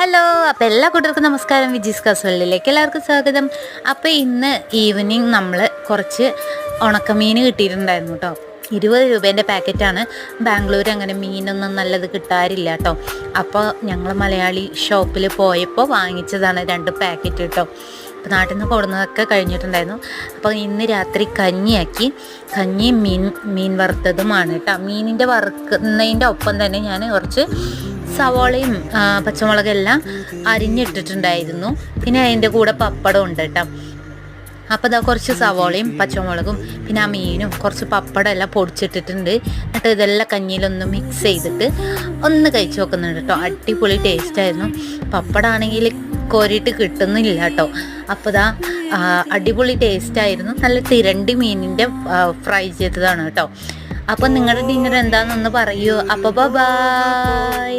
Hello, അപ്പോൾ എല്ലാ കൂട്ടർക്കും നമസ്കാരം. വിജീസ് കാസവലിലേക്ക് എല്ലാവർക്കും സ്വാഗതം. അപ്പോൾ ഇന്ന് ഈവനിങ് നമ്മൾ കുറച്ച് ഉണക്കമീൻ കിട്ടിയിട്ടുണ്ടായിരുന്നു കേട്ടോ. 20 രൂപേൻ്റെ പാക്കറ്റാണ്. ബാംഗ്ലൂർ അങ്ങനെ മീനൊന്നും നല്ലത് കിട്ടാറില്ല കേട്ടോ. അപ്പോൾ ഞങ്ങൾ മലയാളി ഷോപ്പിൽ പോയപ്പോൾ വാങ്ങിച്ചതാണ് 2 പാക്കറ്റ് കേട്ടോ. അപ്പോൾ നാട്ടിൽ നിന്ന് കൊടുന്നതൊക്കെ കഴിഞ്ഞിട്ടുണ്ടായിരുന്നു. അപ്പോൾ ഇന്ന് രാത്രി കഞ്ഞിയാക്കി. കഞ്ഞിയും മീൻ വറുത്തതുമാണ് കേട്ടോ. മീനിൻ്റെ വറുക്കുന്നതിൻ്റെ ഒപ്പം തന്നെ ഞാൻ കുറച്ച് സവാളയും പച്ചമുളകെല്ലാം അരിഞ്ഞിട്ടിട്ടുണ്ടായിരുന്നു. പിന്നെ അതിൻ്റെ കൂടെ പപ്പടം ഉണ്ട് കേട്ടോ. അപ്പോൾ ഇതാ കുറച്ച് സവാളയും പച്ചമുളകും പിന്നെ ആ മീനും കുറച്ച് പപ്പടം എല്ലാം പൊടിച്ചിട്ടിട്ടുണ്ട്. എന്നിട്ട് ഇതെല്ലാം കഞ്ഞിയിലൊന്ന് മിക്സ് ചെയ്തിട്ട് ഒന്ന് കഴിച്ച് നോക്കുന്നുണ്ട് കേട്ടോ. അടിപൊളി ടേസ്റ്റായിരുന്നു. പപ്പടമാണെങ്കിൽ കോരിയിട്ട് കിട്ടുന്നില്ല കേട്ടോ. അപ്പോൾ ഇതാ അടിപൊളി ടേസ്റ്റായിരുന്നു. നല്ല തിരണ്ടി മീനിൻ്റെ ഫ്രൈ ചെയ്തതാണ് കേട്ടോ. അപ്പോൾ നിങ്ങളുടെ ഡിന്നർ എന്താണെന്നൊന്ന് പറയൂ. അപ്പോൾ ബൈ.